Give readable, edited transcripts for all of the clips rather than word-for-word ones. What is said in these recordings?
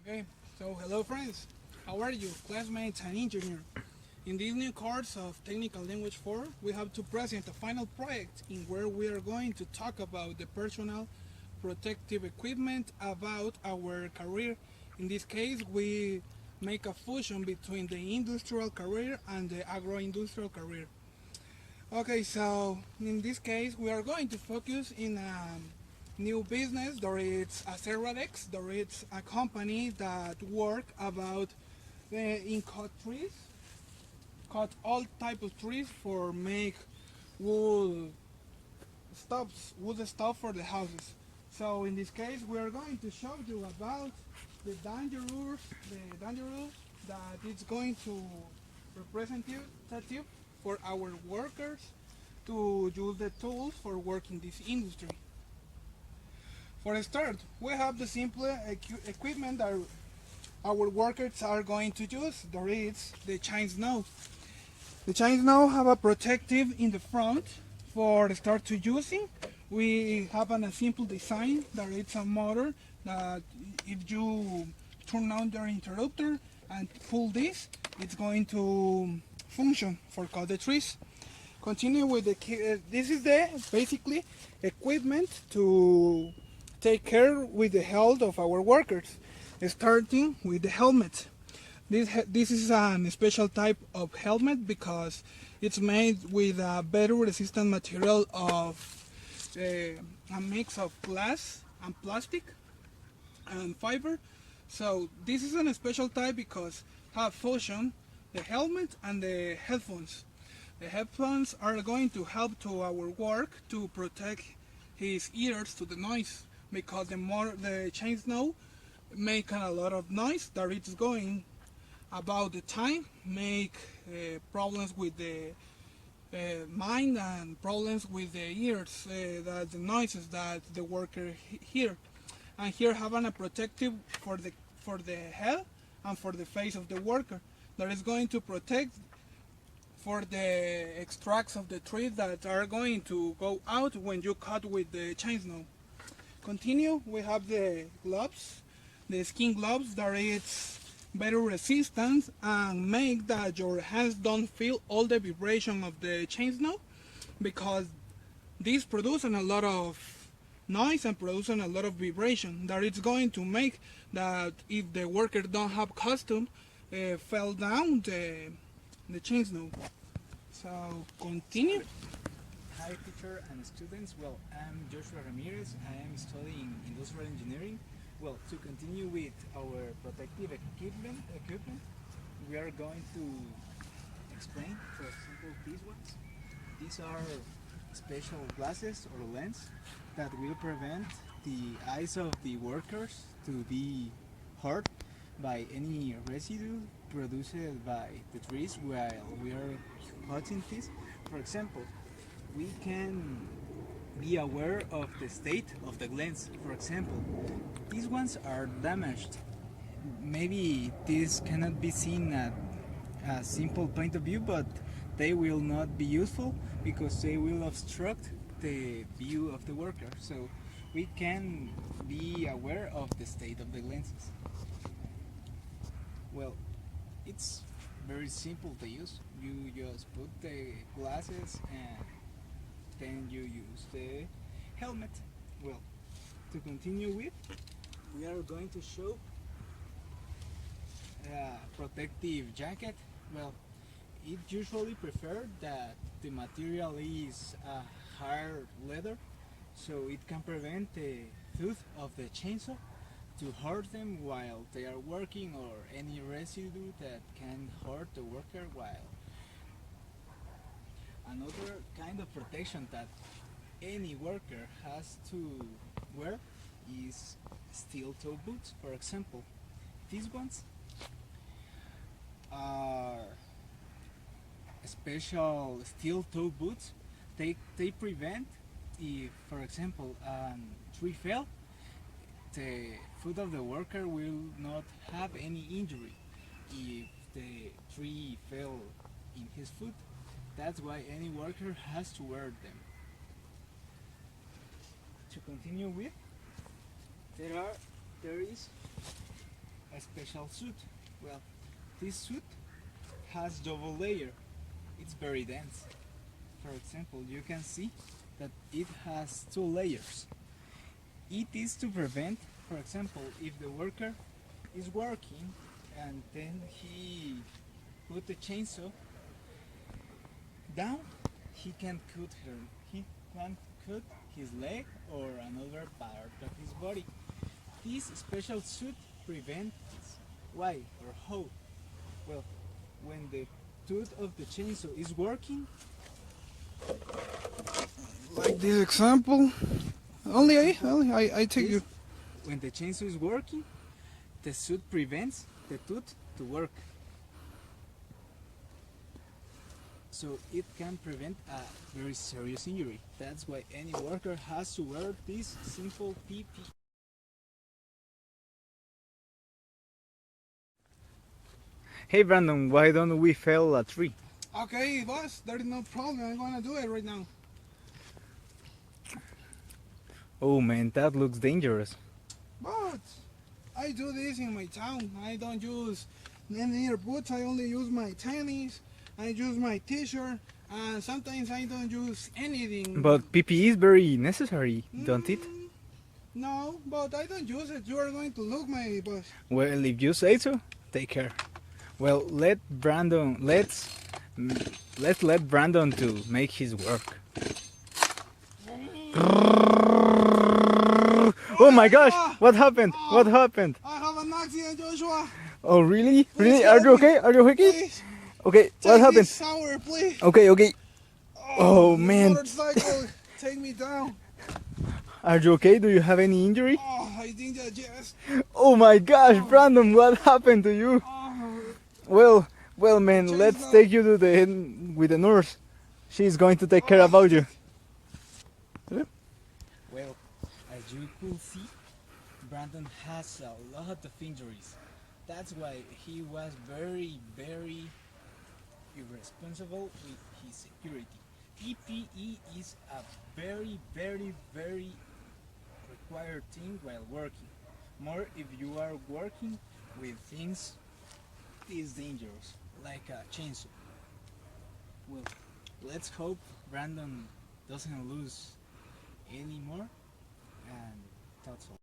Okay, so hello friends, how are you, classmates and engineer? In this new course of Technical Language 4, we have to present a final project in where we are going to talk about the personal protective equipment about our career. In this case, we make a fusion between the industrial career and the agro-industrial career. Okay, so in this case, we are going to focus in a new business. There is a Ceradex. There is a company that work about in cut trees, cut all type of trees for make wood wood stuff for the houses. So in this case, we are going to show you about the dangerous that it's going to representative for our workers to use the tools for work in this industry. For a start, we have the simple equipment that our workers are going to use. There is the chain snow. The chains now have a protective in the front for start to using. We have a simple design that it's a motor that if you turn on the interrupter and pull this, it's going to function for cut the trees. Continue with this is the basically equipment to take care with the health of our workers, starting with the helmet. This is a special type of helmet because it's made with a better resistant material of a mix of glass and plastic and fiber. So this is a special type because have fusion the helmet and the headphones. The headphones are going to help to our work to protect his ears to the noise because the more the chain snow make a lot of noise that it's going about the time, make problems with the mind and problems with the ears, that the noises that the worker hear. And here having a protective for the head and for the face of the worker that is going to protect for the extracts of the trees that are going to go out when you cut with the chainsaw. Continue, we have the gloves, the skin gloves that is better resistance and make that your hands don't feel all the vibration of the chainsaw because this producing a lot of noise and producing a lot of vibration that it's going to make that if the worker don't have custom fell down the chainsaw. So continue. Hi teacher and students, well I'm Joshua Ramirez, I am studying industrial engineering. Well, to continue with our protective equipment, we are going to explain, for example, these ones. These are special glasses or lens that will prevent the eyes of the workers to be hurt by any residue produced by the trees while we are cutting this. For example, we can be aware of the state of the lens. For example, these ones are damaged. Maybe this cannot be seen at a simple point of view, but they will not be useful because they will obstruct the view of the worker. So we can be aware of the state of the lenses. Well, it's very simple to use. You just put the glasses and then you use the helmet. Well, to continue with, we are going to show a protective jacket. Well, it usually preferred that the material is a hard leather, so it can prevent the tooth of the chainsaw to hurt them while they are working or any residue that can hurt the worker while. Another kind of protection that any worker has to wear is steel toe boots. For example, these ones are special steel toe boots. They prevent if, for example, a tree fell, the foot of the worker will not have any injury if the tree fell in his foot. That's why any worker has to wear them. To continue with, there is a special suit. Well, this suit has double layer. It's very dense. For example, you can see that it has two layers. It is to prevent, for example, if the worker is working and then he put the chainsaw down, he can cut his leg or another part of his body. This special suit prevents why or how? Well, when the tooth of the chainsaw is working, Like this example. Only I take you. when the chainsaw is working, the suit prevents the tooth to work. So it can prevent a very serious injury. That's why any worker has to wear this simple P.P.E. Hey Brandon, why don't we fell a tree? Okay, boss, there is no problem. I'm gonna do it right now. Oh man, that looks dangerous. But I do this in my town. I don't use any boots. I only use my tennis. I use my t-shirt. And sometimes I don't use anything. But P.P.E. is very necessary, don't it? No, but I don't use it. You are going to look my boss. Well, if you say so, take care. Well, let's let Brandon to make his work. Oh my gosh! What happened? What happened? I have an accident, Joshua. Oh really? Please Really? help Are you me. okay? Are you okay? Please, Okay. What take happened? this shower, please. Okay. Okay. Oh, the man. Motorcycle, take me down. Are you okay? Do you have any injury? Oh, I think that yes. Oh my gosh, Brandon! What happened to you? Oh, Well, man. Change Let's now. take you to with the nurse. She's going to take care about you. Well, as you could see, Brandon has a lot of injuries. That's why he was very, very irresponsible with his security. P.P.E. is a very, very, very required thing while working. More if you are working with things this dangerous, like a chainsaw. Well, let's hope Brandon doesn't lose any more, and that's all.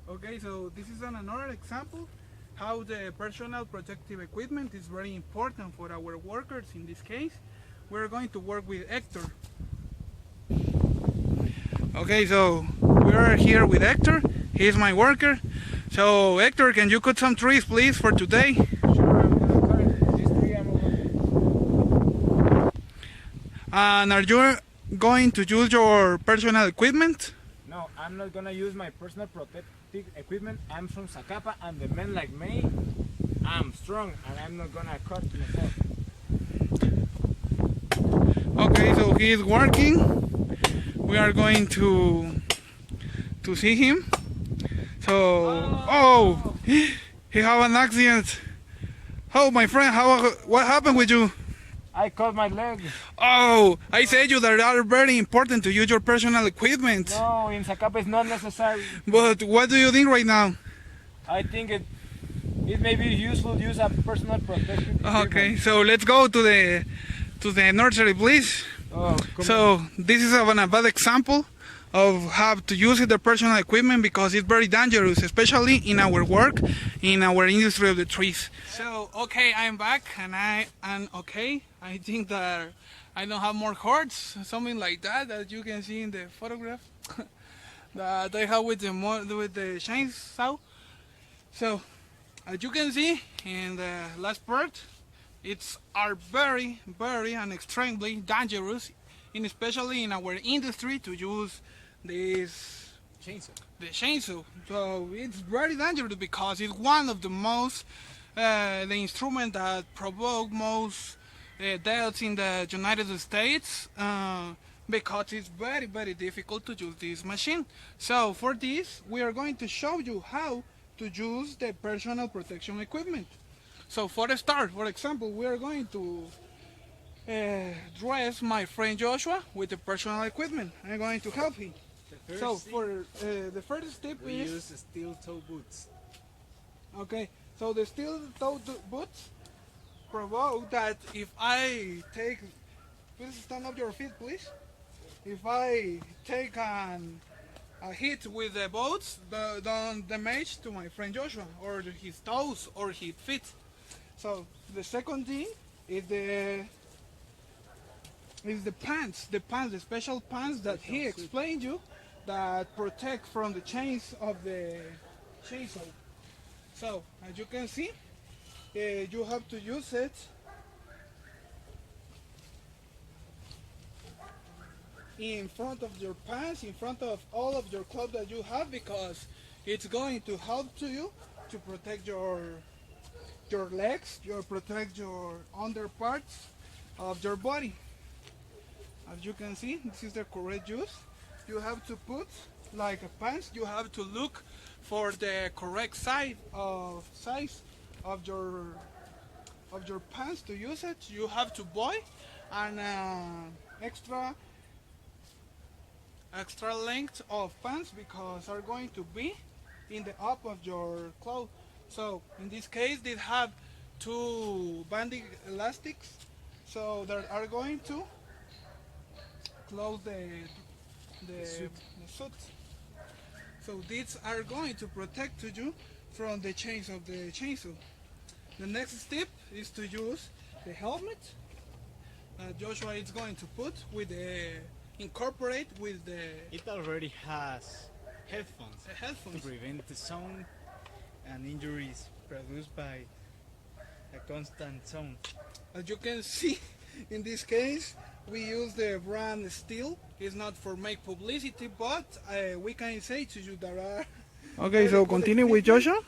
okay, so this is another example how the personal protective equipment is very important for our workers. In this case, we're going to work with Hector. Okay, so we are here with Hector. He's my worker. So Hector, can you cut some trees please for today? Sure, I'm gonna cut it. This tree I'm And are you going to use your personal equipment? No, I'm not gonna use my personal protective equipment. I'm from Zacapa, and the men like me, I'm strong, and I'm not gonna cut myself. Okay, so he is working. We are going to see him. So, he have an accident. Oh, my friend, what happened with you? I cut my leg. Oh, I said you that are very important to use your personal equipment. No, in Zacapa it's not necessary. But what do you think right now? I think it may be useful to use a personal protective equipment. Okay, so let's go to the nursery, please. Oh, So this is a bad example of how to use the personal equipment because it's very dangerous, especially in our work, in our industry of the trees. So okay, I'm back and I am okay. I think that I don't have more cords, something like that you can see in the photograph that I have with the chainsaw. So as you can see in the last part, it's are very, very and extremely dangerous, and especially in our industry to use this chainsaw. the chainsaw. So it's very dangerous because it's one of the most the instrument that provoke most deaths in the United States because it's very, very difficult to use this machine. So for this we are going to show you how to use the personal protection equipment. So for a start, for example, we are going to dress my friend Joshua with the personal equipment. I'm going to help him. The So first thing, for the first step we is use steel toe boots. okay. So the steel toe boots provoke that if I take, please stand up your feet, please. If I take a hit with the boats, don't damage to my friend Joshua or his toes or his feet. So the second thing is the pants, the special pants that he Special suit. explained you that protect from the chains of the chainsaw. So as you can see, you have to use it in front of your pants, in front of all of your clothes that you have, because it's going to help to you to protect your legs, you protect your under parts of your body. As you can see, this is the correct use. You have to put like a pants. You have to look for the correct size of your pants to use it. You have to buy an extra length of pants because are going to be in the up of your clothes. So in this case, they have two banding elastics, so that are going to close The suit. the suit. So these are going to protect you from the chains of the chainsaw. The next step is to use the helmet that Joshua is going to put with the incorporate with the It already has headphones to headphones. prevent the sound and injuries produced by a constant sound. As you can see, in this case, we use the brand Steel. It's not for make publicity, but we can say to you that are. Okay, so continue with Joshua.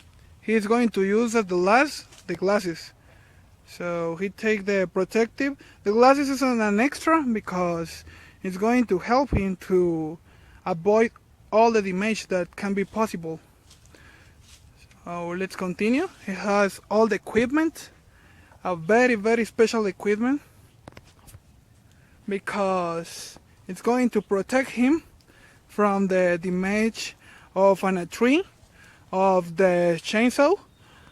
He's going to use at the last the glasses. So he take the protective. The glasses is an extra because it's going to help him to avoid all the damage that can be possible. So let's continue. He has all the equipment, a very special equipment, because it's going to protect him from the damage of a tree, of the chainsaw,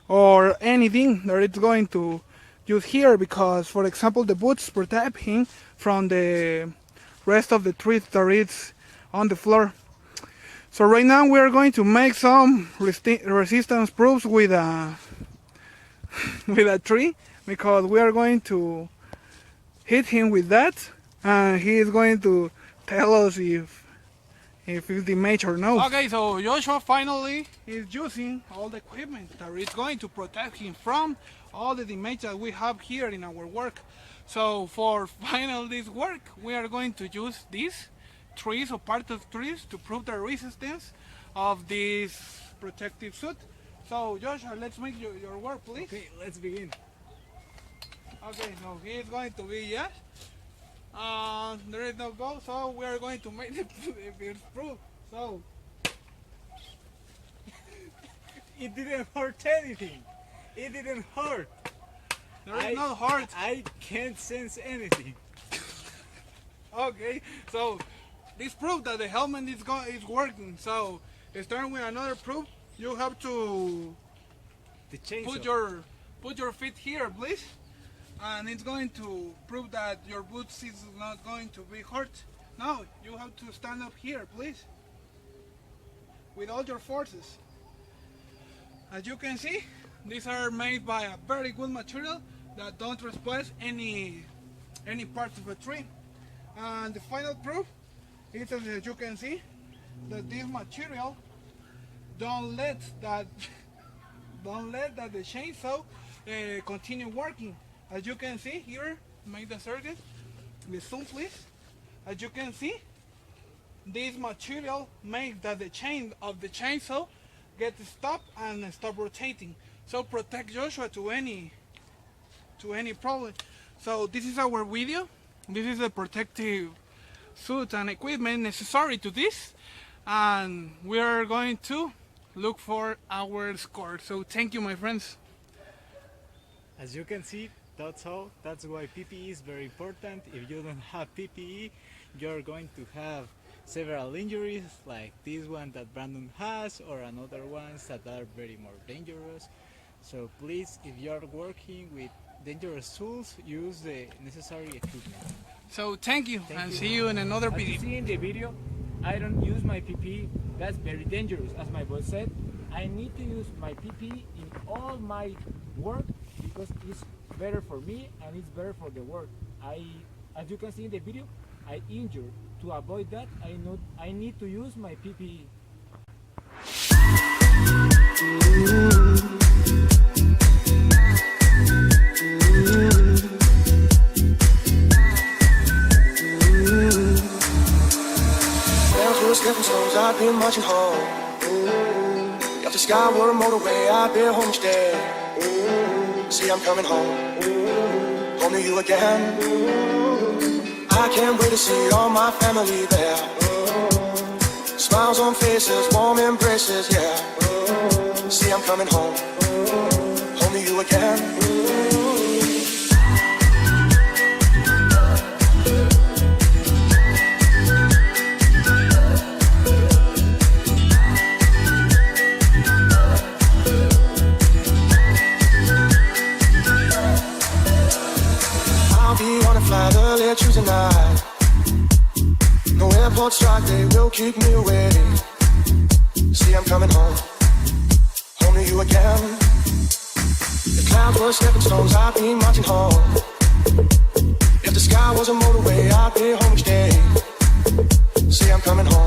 or anything that it's going to use here, because for example the boots protect him from the rest of the trees that is on the floor. So right now we are going to make some resistance proofs with a with a tree, because we are going to hit him with that, and he is going to tell us if it's damaged or no. Okay, so Joshua finally is using all the equipment that is going to protect him from all the damage that we have here in our work. So for final this work, we are going to use these trees or part of trees to prove the resistance of this protective suit. So Joshua, let's make your work, please. Okay, let's begin. Okay, so he is going to be yes. There is no go, so we are going to make the first proof. So It didn't hurt anything. It didn't hurt. there is no heart. I can't sense anything. Okay, so this proof that the helmet is working. So starting with another proof, you have to The chainsaw. put your feet here, please, and it's going to prove that your boots is not going to be hurt. Now you have to stand up here, please, with all your forces. As you can see, these are made by a very good material that don't trespass any part of a tree. And the final proof is, as you can see, that this material don't let that the chainsaw continue working. As you can see here, make the circuit with zoom, please. As you can see, this material makes that the chain of the chainsaw get stopped and stop rotating. So protect Joshua to any problem. So this is our video. This is the protective suit and equipment necessary to this, and we are going to look for our score. So thank you, my friends. As you can see, that's all. That's why PPE is very important. If you don't have PPE, you're going to have several injuries like this one that Brandon has or another ones that are very more dangerous. So please, if you are working with dangerous tools, use the necessary equipment. So thank you, Thank and you. see you in another As you video. see in the video, I don't use my P.P.E. That's very dangerous. As my boss said, I need to use my P.P.E. in all my work because it's better for me and it's better for the work. As you can see in the video, I injured. To avoid that, I need to use my P.P.E. Stepping stones, I've been marching home. Up the skyward motorway, I've been homestead. See, I'm coming home, home to you again. I can't wait to see all my family there. Smiles on faces, warm embraces, yeah. See, I'm coming home, home to you again. Fly early Tuesday night. No airport strike, they will keep me away. See, I'm coming home, home to you again. The clouds were stepping stones, I'd be marching home. If the sky was a motorway, I'd be home each day. See, I'm coming home.